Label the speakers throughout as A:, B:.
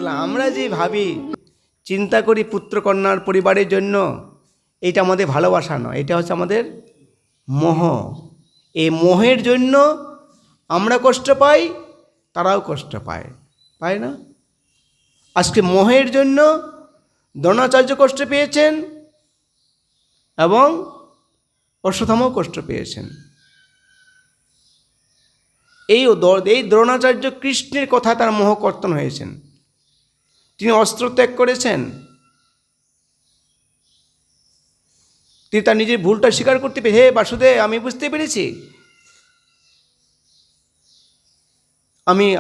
A: তাহলে আমরা যে ভাবি, চিন্তা করি পুত্রকন্যার পরিবারের জন্য, এটা আমাদের ভালোবাসা নয়, এটা হচ্ছে আমাদের মোহ। এই মোহের জন্য আমরা কষ্ট পাই, তারাও কষ্ট পায়, পায় না? আজকে মোহের জন্য দ্রোণাচার্য কষ্ট পেয়েছেন এবং অশ্বত্থামাও কষ্ট পেয়েছেন। এই দ্রোণাচার্য কৃষ্ণের কথা তার মোহ কর্তন হয়েছেন। তিনি অস্ত্র ত্যাগ করেছেন, তিনি তার নিজের ভুলটা স্বীকার করতে পেরে, হে বাসুদেব, আমি বুঝতে পেরেছি,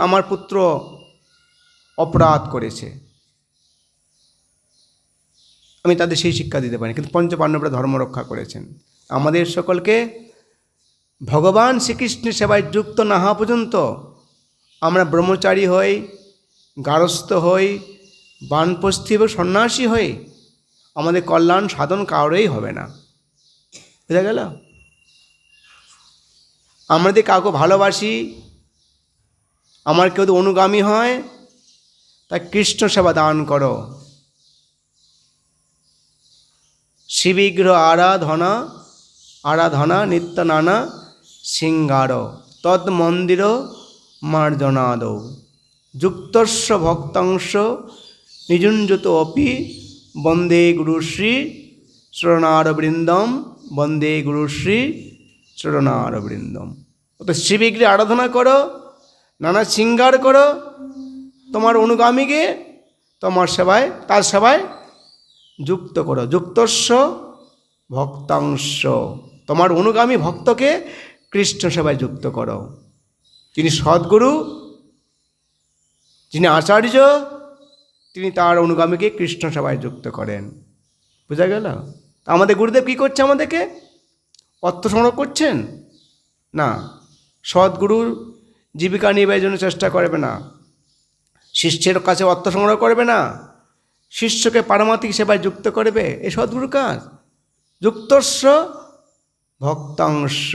A: আমার পুত্র অপরাধ করেছে, আমি তাদের সেই শিক্ষা দিতে পারি। কিন্তু পঞ্চপাণ্ডবরা ধর্ম রক্ষা করেছেন। আমাদের সকলকে ভগবান শ্রীকৃষ্ণের সেবায় যুক্ত না হওয়া পর্যন্ত আমরা ব্রহ্মচারী হই, গারস্থ হই, বানপ্রস্থি এবং সন্ন্যাসী হই, আমাদের কল্যাণ সাধন কারোরই হবে না। বুঝা গেল? আমরা যদি কাউকে ভালোবাসি, আমার কেউ যদি অনুগামী হয়, তা কৃষ্ণ সেবা দান করো। শিবিগ্রহ আরাধনা নিত্য নানা সিঙ্গার তদ মন্দির মার্জনাদ যুক্তস্ব ভক্তাংশ নিযুঞ্জত অপি বন্দে গুরুশ্রী চরণারবৃন্দম, বন্দে গুরুশ্রী চরণারবৃন্দম। তো শিবিগ্রহে আরাধনা করো, নানা শৃঙ্গার করো, তোমার অনুগামীকে তোমার সেবায়, তার সেবায় যুক্ত করো। যুক্তস্ব ভক্তাংশ, তোমার অনুগামী ভক্তকে কৃষ্ণ সেবায় যুক্ত করো। তিনি সদ্গুরু, যিনি আচার্য, তিনি তার অনুগামীকে কৃষ্ণ সেবায় যুক্ত করেন। বোঝা গেল? আমাদের গুরুদেব কী করছে? আমাদেরকে অর্থ সংগ্রহ করছেন না, সদ্গুরুর জীবিকা নির্বাহের জন্য চেষ্টা করবে না, শিষ্যের কাছে অর্থ সংগ্রহ করবে না, শিষ্যকে পারমার্থিক সেবায় যুক্ত করবে। এ সদ্গুরুর কাজ। যুক্তস্ব ভক্তাংশ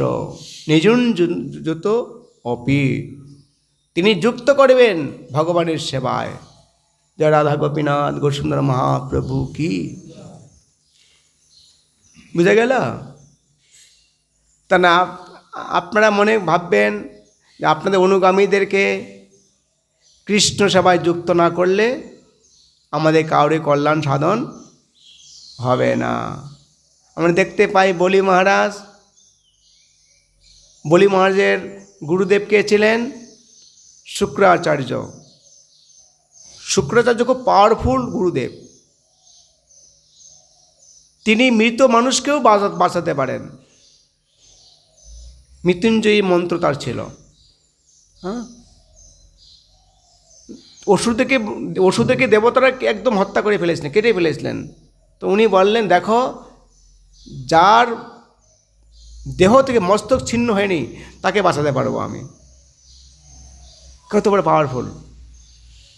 A: নিযুঞ্জত অপি, তিনি যুক্ত করবেন ভগবানের সেবায়। জয় রাধা গোপীনাথ গৌরসুন্দর মহাপ্রভু কি। বুঝা গেল? তা না, আপনারা মনে ভাববেন যে আপনাদের অনুগামীদেরকে কৃষ্ণ সেবায় যুক্ত না করলে আমাদের কাউরে কল্যাণ সাধন হবে না। আমরা দেখতে পাই বলি মহারাজের গুরুদেব কে ছিলেন? শুক্রাচার্য। শুক্রাচার্য খুব পাওয়ারফুল গুরুদেব। তিনি মৃত মানুষকেও বাঁচাতে পারেন। মৃত্যুঞ্জয়ী মন্ত্র তার ছিল। হ্যাঁ, অসুরদেরকে দেবতারা একদম হত্যা করে ফেলেছিলেন, কেটে ফেলেছিলেন। তো উনি বললেন, দেখো, যার দেহ থেকে মস্তক ছিন্ন হয়নি তাকে বাঁচাতে পারবো আমি। কত বড় পাওয়ারফুল!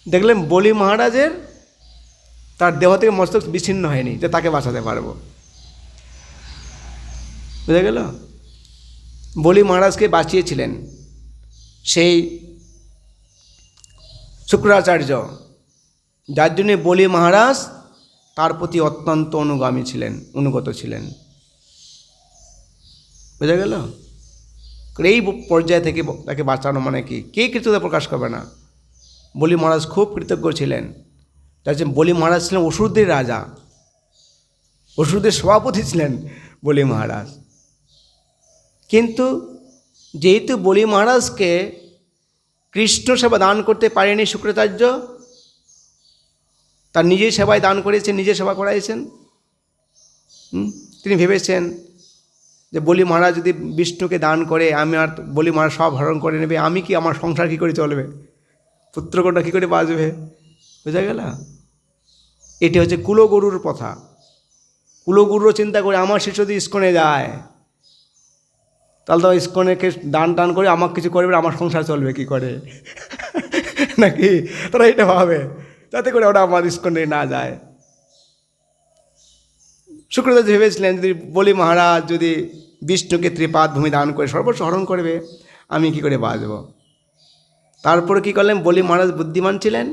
A: দেখলেন বলি মহারাজের তার দেহ থেকে মস্তক বিচ্ছিন্ন হয়নি, যে তাকে বাঁচাতে পারবো। বুঝা গেল? বলি মহারাজকে বাঁচিয়েছিলেন সেই শুক্রাচার্য, যার জন্যে বলি মহারাজ তার প্রতি অত্যন্ত অনুগত ছিলেন। বুঝা গেল? এই পর্যায় থেকে তাকে বাঁচানো মানে কি? কে কৃতজ্ঞতা প্রকাশ করবে না? বলি মহারাজ খুব কৃতজ্ঞ ছিলেন। তার জন্য বলি মহারাজ ছিলেন অসুরদের রাজা, অসুরদের সভাপতি ছিলেন বলি মহারাজ। কিন্তু যেহেতু বলি মহারাজকে কৃষ্ণ সেবা দান করতে পারেনি শুক্রাচার্য, তার নিজের সেবায় দান করেছেন, নিজের সেবা করাইছেন। তিনি ভেবেছেন যে বলি মহারাজ যদি বিষ্ণুকে দান করে, আমি আর বলি মহারাজ সব হরণ করে নেবে, আমি কি, আমার সংসার কী করে চলবে, পুত্রকন্যা কী করে বাঁচবে? বুঝা গেল? এটি হচ্ছে কুলগুরুর কথা। কুলগুরুরও চিন্তা করে আমার শিষ্য যদি ইস্কনে যায়, তাহলে তো ইস্কনেকে দান করে আমার কিছু করবে, আমার সংসার চলবে কি করে নাকি? তারা এটা ভাবে, যাতে করে ওরা আমার ইস্কনে না যায়। শুক্রাচার্য ভেবেছিলেন যদি বলি মহারাজ যদি বিষ্ণুকে ত্রিপাদ ভূমি দান করে সর্বস্ব হরণ করবে, আমি কি করে বাঁচব? তারপরে কি করলেন? বলি মহারাজ বুদ্ধিমান ছিলেন,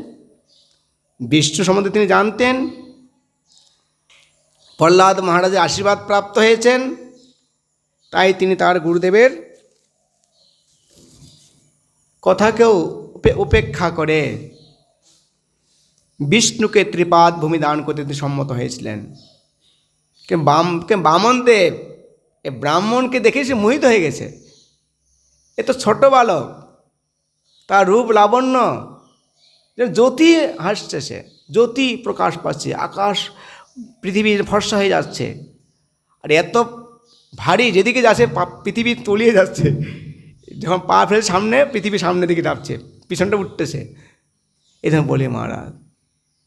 A: বিষ্ণু সম্বন্ধে তিনি জানতেন, প্রহ্লাদ মহারাজের আশীর্বাদ প্রাপ্ত হয়েছেন, তাই তিনি তার গুরুদেবের কথাকেও উপেক্ষা করে বিষ্ণুকে ত্রিপাদ ভূমি দান করতে তিনি সম্মত হয়েছিলেন। বামনদেব এ ব্রাহ্মণকে দেখে সে মোহিত হয়ে গেছে। এ তো ছোট বালক, তার রূপ লাবণ্য, জ্যোতি হাসছে, সে জ্যোতি প্রকাশ পাচ্ছে, আকাশ পৃথিবী ফর্সা হয়ে যাচ্ছে, আর এত ভারী যেদিকে যাচ্ছে পৃথিবী তলিয়ে যাচ্ছে, যখন পা ফেলে সামনে পৃথিবী সামনের দিকে যাচ্ছে, পিছনটা উঠতেছে। এই ধরনের বলি মহারাজ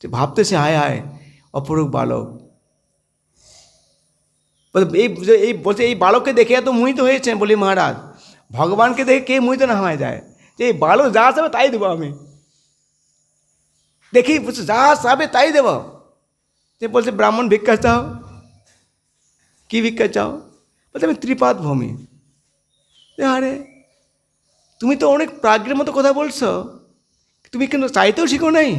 A: ভাবতেছে, হায় হায় অপরূপ বালক। এই বলছে এই বালককে দেখে এত মোহিত হয়েছে। বলি মহারাজ ভগবানকে দেখে কে মোহিত না হয়ে যায়, যে এই বালক যা চাবে তাই দেবো আমি, দেখি বলছে যা চাবে তাই দেব। যে বলছে ব্রাহ্মণ ভিক্ষা চাও, কি ভিক্ষা চাও? বলছে আমি ত্রিপাদ ভূমি। আরে তুমি তো অনেক প্রাজ্ঞের মতো কথা বলছো, তুমি কেন চাইতেও শিখো নাই?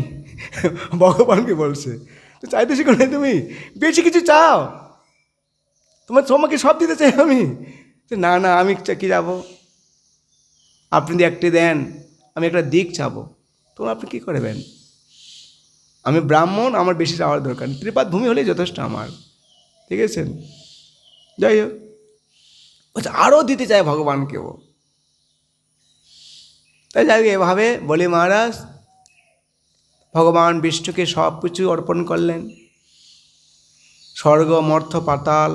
A: ভগবানকে বলছে তো চাইতে শিখো নাই, তুমি বেশি কিছু চাও, তোমার তোমাকে সব দিতে চাই আমি। না না আমি কি যাবো, আপনি যদি একটি দেন আমি একটা দিক চাবো, তখন আপনি কী করবেন? আমি ব্রাহ্মণ, আমার বেশি চাওয়ার দরকার নেই, ত্রিপাদ ভূমি হলেই যথেষ্ট আমার। ঠিক আছে, যাই হোক বলছে আরও দিতে চায় ভগবানকেও। তাই যাই হোক এভাবে বলি মহারাজ ভগবান বিষ্ণুকে সব কিছু অর্পণ করলেন, স্বর্গ মর্ত্য পাতাল,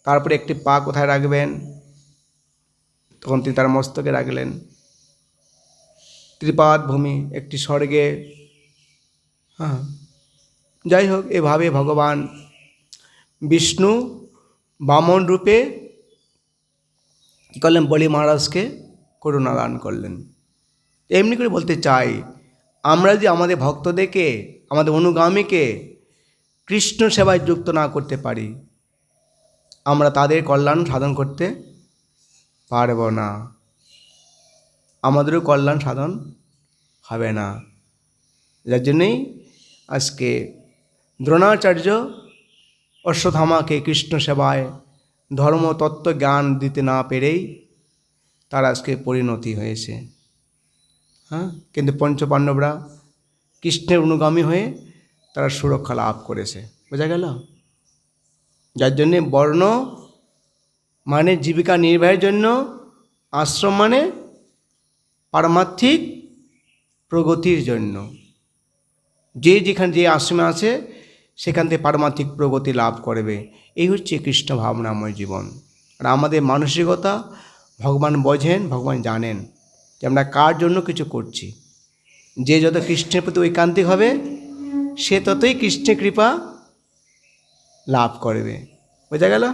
A: তারপরে একটি পা কোথায় রাখবেন তখন তিনি তার মস্তকে রাখলেন। ত্রিপাদ ভূমি একটি স্বর্গে। হ্যাঁ, যাই হোক এভাবে ভগবান বিষ্ণু বামন রূপে কী করলেন, বলি মহারাজকে করুণা দান করলেন। এমনি করে বলতে চাই, আমরা যে আমাদের ভক্তদেরকে, আমাদের অনুগামীকে কৃষ্ণ সেবায় যুক্ত না করতে পারি, আমরা তাদের কল্যাণ সাধন করতে পারব না, আমাদেরও কল্যাণ সাধন হবে না। যার জন্যেই আজকে দ্রোণাচার্য অশ্বত্থামাকে কৃষ্ণ সেবায় ধর্মতত্ত্ব জ্ঞান দিতে না পেরেই তার আজকে পরিণতি হয়েছে। হ্যাঁ, কিন্তু পঞ্চপাণ্ডবরা কৃষ্ণের অনুগামী হয়ে তারা সুরক্ষা লাভ করেছে। বোঝা গেল? যার জন্যে বর্ণ মানে জীবিকা নির্বাহের জন্য, আশ্রম মানে পারমার্থিক প্রগতির জন্য। যে যেখানে যে আশ্রমে আছে সেখান থেকে পারমার্থিক প্রগতি লাভ করবে। এই হচ্ছে কৃষ্ণ ভাবনাময় জীবন। আর আমাদের মানসিকতা ভগবান বোঝেন, ভগবান জানেন যে আমরা কার জন্য কিছু করছি। যে যত কৃষ্ণের প্রতি ঐকান্তিক হবে সে ততই কৃষ্ণের কৃপা লাভ করবে। বোঝা গেল?